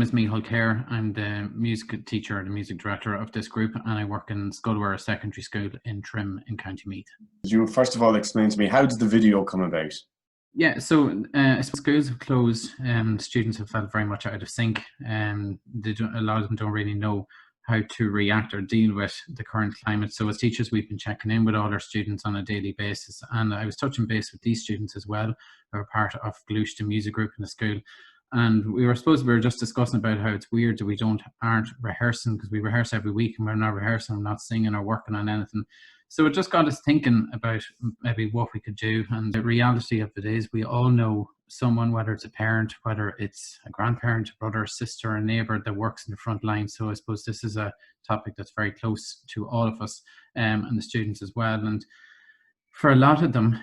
name is Mícheál Kerr. I'm the music teacher, the music director of this group, and I work in Scoil Mhuire Secondary School in Trim in County Meath. Could you first of all explain to me, how did the video come about? Yeah, so schools have closed, students have felt very much out of sync, and a lot of them don't really know how to react or deal with the current climate. So as teachers, we've been checking in with all our students on a daily basis, and I was touching base with these students as well, who are part of GLUAIS, the music group in the school. And we were just discussing about how it's weird that we aren't rehearsing, because we rehearse every week and we're not rehearsing, we're not singing or working on anything. So it just got us thinking about maybe what we could do. And the reality of it is we all know someone, whether it's a parent, whether it's a grandparent, a brother, sister, a neighbour that works in the front line. So I suppose this is a topic that's very close to all of us and the students as well. And for a lot of them,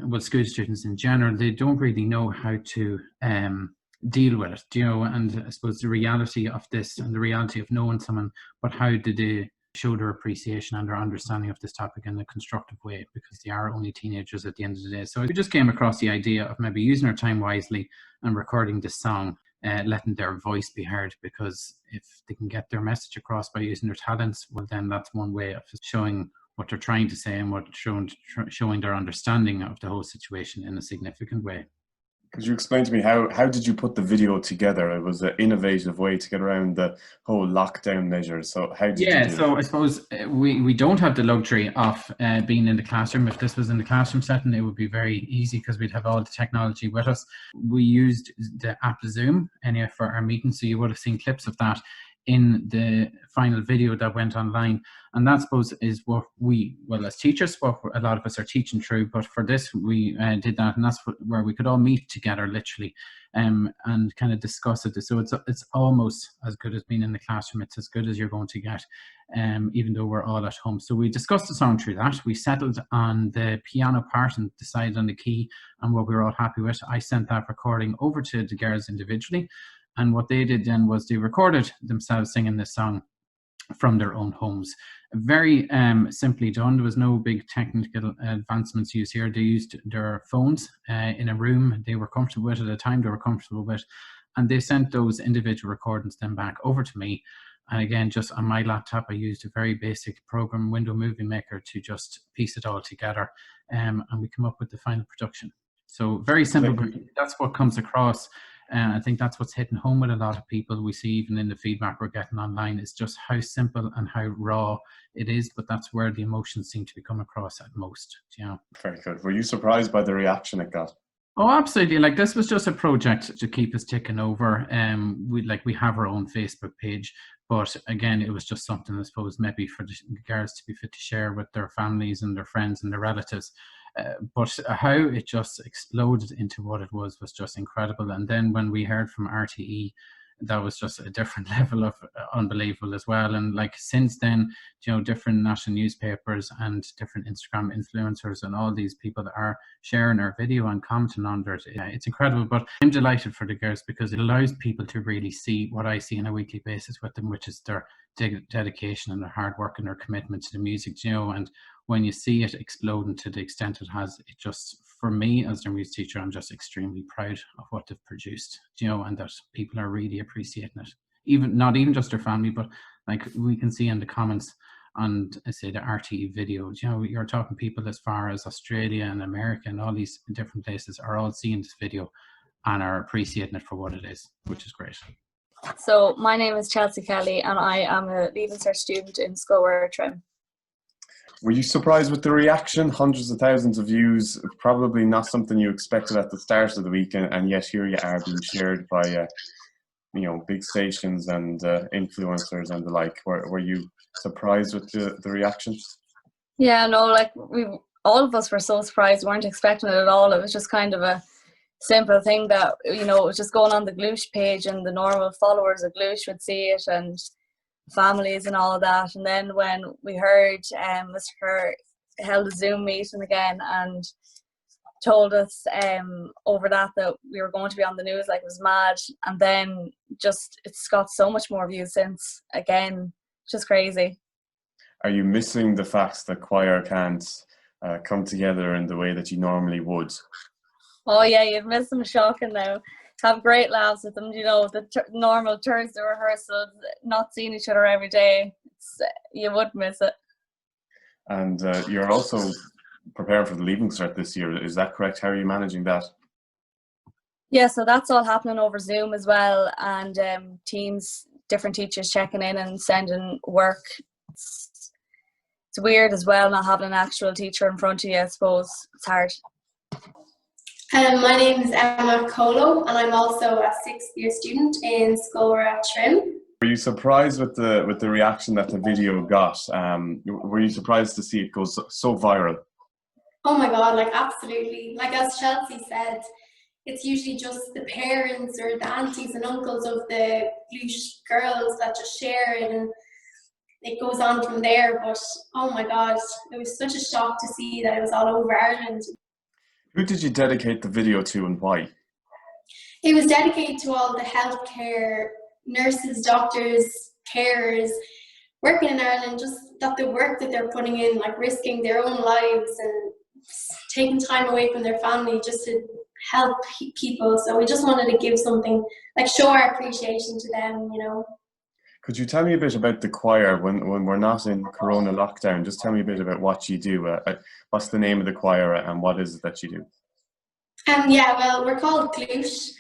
well, school students in general, they don't really know how to deal with it, and I suppose the reality of this and the reality of knowing someone, but how do they show their appreciation and their understanding of this topic in a constructive way, because they are only teenagers at the end of the day. So we just came across the idea of maybe using our time wisely and recording this song, letting their voice be heard, because if they can get their message across by using their talents, well, then that's one way of showing what they're trying to say and showing their understanding of the whole situation in a significant way. Could you explain to me, how did you put the video together? It was an innovative way to get around the whole lockdown measures. So how did you do so it? I suppose we don't have the luxury of being in the classroom. If this was in the classroom setting, it would be very easy because we'd have all the technology with us. We used the app Zoom for our meetings, so you would have seen clips of that in the final video that went online. And that, I suppose, is what as teachers, what a lot of us are teaching through. But for this, we did that, and that's where we could all meet together, literally, and kind of discuss it. So it's almost as good as being in the classroom. It's as good as you're going to get, even though we're all at home. So we discussed the song through that. We settled on the piano part and decided on the key and what we were all happy with. I sent that recording over to the girls individually. And what they did then was they recorded themselves singing this song from their own homes. Very simply done. There was no big technical advancements used here. They used their phones in a room they were comfortable with at a time they were comfortable with. And they sent those individual recordings then back over to me. And again, just on my laptop, I used a very basic program, Window Movie Maker, to just piece it all together. And we come up with the final production. So very simple, but that's what comes across. And I think that's what's hitting home with a lot of people. We see even in the feedback we're getting online, is just how simple and how raw it is, but that's where the emotions seem to be coming across at most. Very good. Were you surprised by the reaction it got? Oh, absolutely. Like, this was just a project to keep us ticking over. We have our own Facebook page, but again, it was just something, I suppose, maybe for the girls to be fit to share with their families and their friends and their relatives. But how it just exploded into what it was just incredible. And then when we heard from RTÉ, that was just a different level of unbelievable as well. And like, since then, different national newspapers and different Instagram influencers and all these people that are sharing our video and commenting on it, it's incredible. But I'm delighted for the girls, because it allows people to really see what I see on a weekly basis with them, which is their dedication and their hard work and their commitment to the music, and when you see it exploding to the extent it has, it just, for me as their music teacher, I'm just extremely proud of what they've produced, and that people are really appreciating it. Not even just their family, but like we can see in the comments on, say, the RTÉ video, you're talking people as far as Australia and America and all these different places are all seeing this video and are appreciating it for what it is, which is great. So my name is Chelsea Kelly, and I am a Leaving Cert student in Scoil Mhuire Trim. Were you surprised with the reaction? Hundreds of thousands of views, probably not something you expected at the start of the week, and yet here you are being shared by big stations and influencers and the like. Were you surprised with the reaction? Yeah, no, like all of us were so surprised. We weren't expecting it at all. It was just kind of a simple thing that, it was just going on the GLUAIS page, and the normal followers of GLUAIS would see it, and families and all of that. And then when we heard Mr. Kerr held a Zoom meeting again and told us over that we were going to be on the news, like, it was mad. And then just, it's got so much more views since. Again, just crazy. Are you missing the fact that choir can't come together in the way that you normally would? Oh yeah, you'd miss them shocking now. have great laughs with them. You know, the normal Thursday rehearsals, not seeing each other every day, you would miss it. And you're also preparing for the Leaving Cert this year, is that correct? How are you managing that? Yeah, so that's all happening over Zoom as well, and teams, different teachers checking in and sending work. It's weird as well not having an actual teacher in front of you, I suppose. It's hard. My name is Emma Colo, and I'm also a 6th year student in Scoil Mhuire Trim. Were you surprised with the reaction that the video got? Were you surprised to see it go so viral? Oh my God, like absolutely. Like as Chelsea said, it's usually just the parents or the aunties and uncles of the GLUAIS girls that just share it, and it goes on from there. But oh my God, it was such a shock to see that it was all over Ireland. Who did you dedicate the video to and why? It was dedicated to all the healthcare nurses, doctors, carers working in Ireland, just that the work that they're putting in, like risking their own lives and taking time away from their family just to help people. So we just wanted to give something, like show our appreciation to them, you know. Could you tell me a bit about the choir when we're not in Corona lockdown? Just tell me a bit about what you do. What's the name of the choir and what is it that you do? Yeah, well, we're called GLUAIS,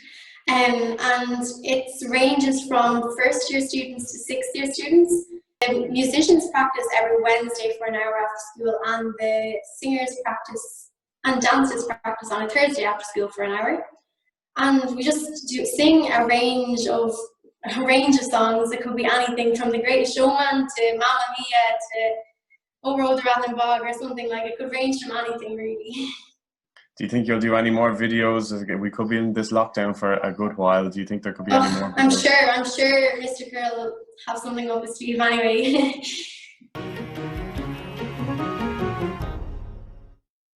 and it ranges from 1st year students to 6th year students. The musicians practice every Wednesday for an hour after school, and the singers practice and dancers practice on a Thursday after school for an hour. And we just sing a range of songs. It could be anything from The Greatest Showman to Mamma Mia to Oh Road the Rattling Bog or something. Like, it could range from anything really. Do you think you'll do any more videos? We could be in this lockdown for a good while. Do you think there could be any more videos? I'm sure Mr. Kerr will have something up his sleeve anyway.